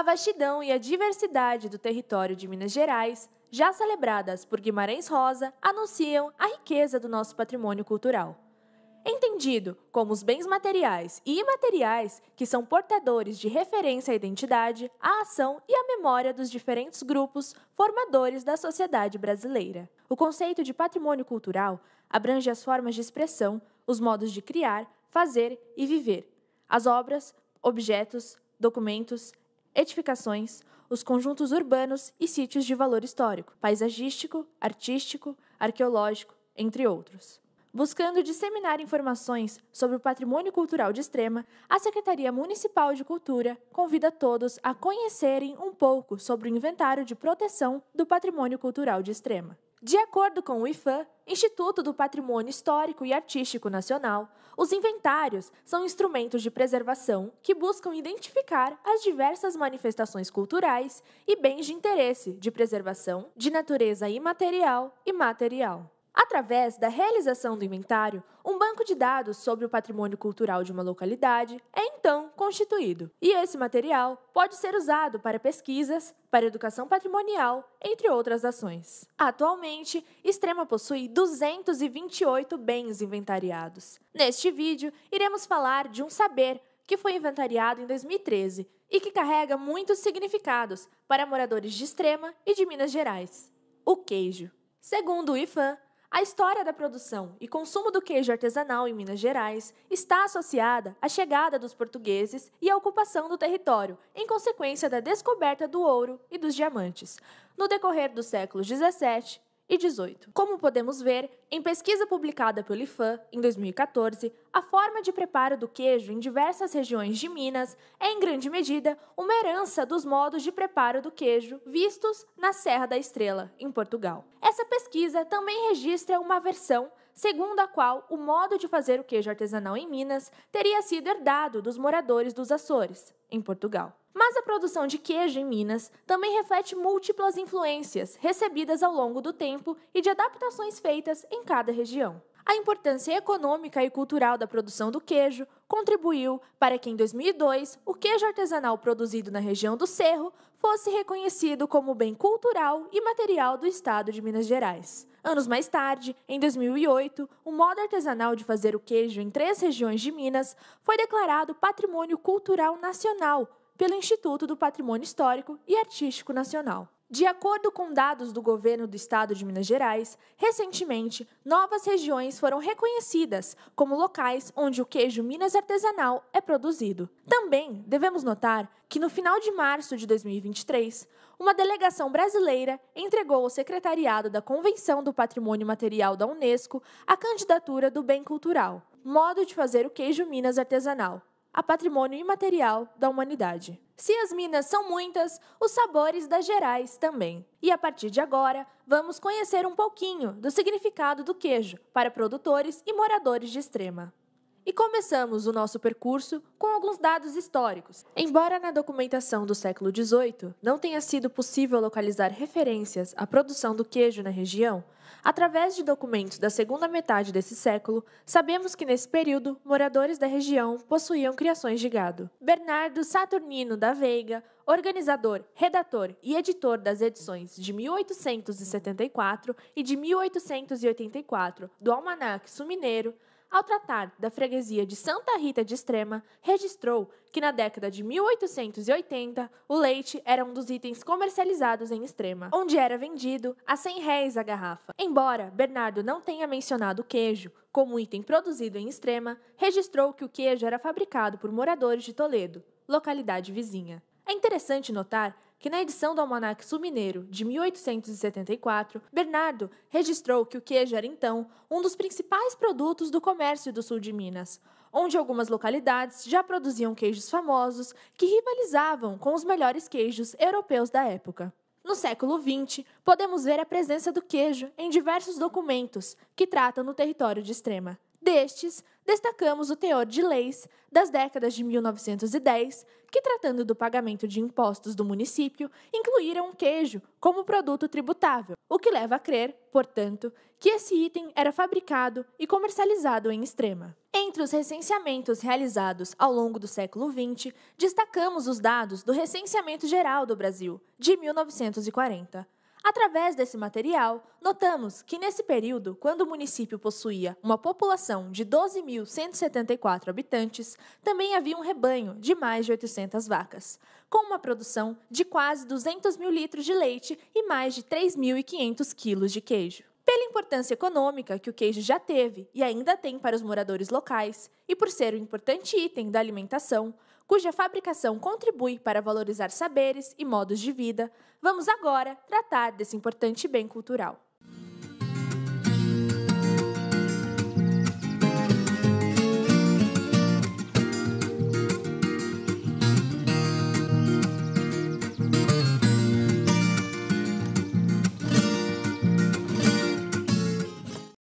vastidão e a diversidade do território de Minas Gerais, já celebradas por Guimarães Rosa, anunciam a riqueza do nosso patrimônio cultural. Entendido como os bens materiais e imateriais que são portadores de referência à identidade, à ação e à memória dos diferentes grupos formadores da sociedade brasileira. O conceito de patrimônio cultural abrange as formas de expressão, os modos de criar, fazer e viver, as obras, objetos, documentos, edificações, os conjuntos urbanos e sítios de valor histórico, paisagístico, artístico, arqueológico, entre outros. Buscando disseminar informações sobre o patrimônio cultural de Extrema, a Secretaria Municipal de Cultura convida todos a conhecerem um pouco sobre o Inventário de Proteção do Patrimônio Cultural de Extrema. De acordo com o IPHAN, Instituto do Patrimônio Histórico e Artístico Nacional, os inventários são instrumentos de preservação que buscam identificar as diversas manifestações culturais e bens de interesse de preservação de natureza imaterial e material. Através da realização do inventário, um banco de dados sobre o patrimônio cultural de uma localidade é então constituído, e esse material pode ser usado para pesquisas, para educação patrimonial, entre outras ações. Atualmente, Extrema possui 228 bens inventariados. Neste vídeo, iremos falar de um saber que foi inventariado em 2013 e que carrega muitos significados para moradores de Extrema e de Minas Gerais: o queijo. Segundo o IPHAN, a história da produção e consumo do queijo artesanal em Minas Gerais está associada à chegada dos portugueses e à ocupação do território, em consequência da descoberta do ouro e dos diamantes, no decorrer dos séculos 17 e 18. Como podemos ver, em pesquisa publicada pelo IPHAN em 2014, a forma de preparo do queijo em diversas regiões de Minas é, em grande medida, uma herança dos modos de preparo do queijo vistos na Serra da Estrela, em Portugal. Essa pesquisa também registra uma versão segundo a qual o modo de fazer o queijo artesanal em Minas teria sido herdado dos moradores dos Açores, em Portugal. Mas a produção de queijo em Minas também reflete múltiplas influências recebidas ao longo do tempo e de adaptações feitas em cada região. A importância econômica e cultural da produção do queijo contribuiu para que, em 2002, o queijo artesanal produzido na região do Cerro fosse reconhecido como bem cultural e material do estado de Minas Gerais. Anos mais tarde, em 2008, o modo artesanal de fazer o queijo em 3 regiões de Minas foi declarado Patrimônio Cultural Nacional pelo Instituto do Patrimônio Histórico e Artístico Nacional. De acordo com dados do governo do estado de Minas Gerais, recentemente, novas regiões foram reconhecidas como locais onde o queijo Minas artesanal é produzido. Também devemos notar que, no final de março de 2023, uma delegação brasileira entregou ao Secretariado da Convenção do Patrimônio Material da Unesco a candidatura do bem cultural, modo de fazer o queijo Minas artesanal, a patrimônio imaterial da humanidade. Se as Minas são muitas, os sabores das Gerais também. E a partir de agora, vamos conhecer um pouquinho do significado do queijo para produtores e moradores de Extrema. E começamos o nosso percurso com alguns dados históricos. Embora na documentação do século XVIII não tenha sido possível localizar referências à produção do queijo na região, através de documentos da segunda metade desse século, sabemos que nesse período moradores da região possuíam criações de gado. Bernardo Saturnino da Veiga, organizador, redator e editor das edições de 1874 e de 1884 do Almanaque Sumineiro, ao tratar da freguesia de Santa Rita de Extrema, registrou que na década de 1880 o leite era um dos itens comercializados em Extrema, onde era vendido a R$100 a garrafa. Embora Bernardo não tenha mencionado o queijo como item produzido em Extrema, registrou que o queijo era fabricado por moradores de Toledo, localidade vizinha. É interessante notar que na edição do Almanaque Sumineiro de 1874, Bernardo registrou que o queijo era então um dos principais produtos do comércio do sul de Minas, onde algumas localidades já produziam queijos famosos que rivalizavam com os melhores queijos europeus da época. No século XX, podemos ver a presença do queijo em diversos documentos que tratam no território de Extrema. Destes, destacamos o teor de leis das décadas de 1910, que, tratando do pagamento de impostos do município, incluíram o queijo como produto tributável, o que leva a crer, portanto, que esse item era fabricado e comercializado em Extrema. Entre os recenseamentos realizados ao longo do século XX, destacamos os dados do Recenseamento Geral do Brasil, de 1940. Através desse material, notamos que nesse período, quando o município possuía uma população de 12.174 habitantes, também havia um rebanho de mais de 800 vacas, com uma produção de quase 200 mil litros de leite e mais de 3.500 quilos de queijo. Pela importância econômica que o queijo já teve e ainda tem para os moradores locais, e por ser um importante item da alimentação, cuja fabricação contribui para valorizar saberes e modos de vida, vamos agora tratar desse importante bem cultural.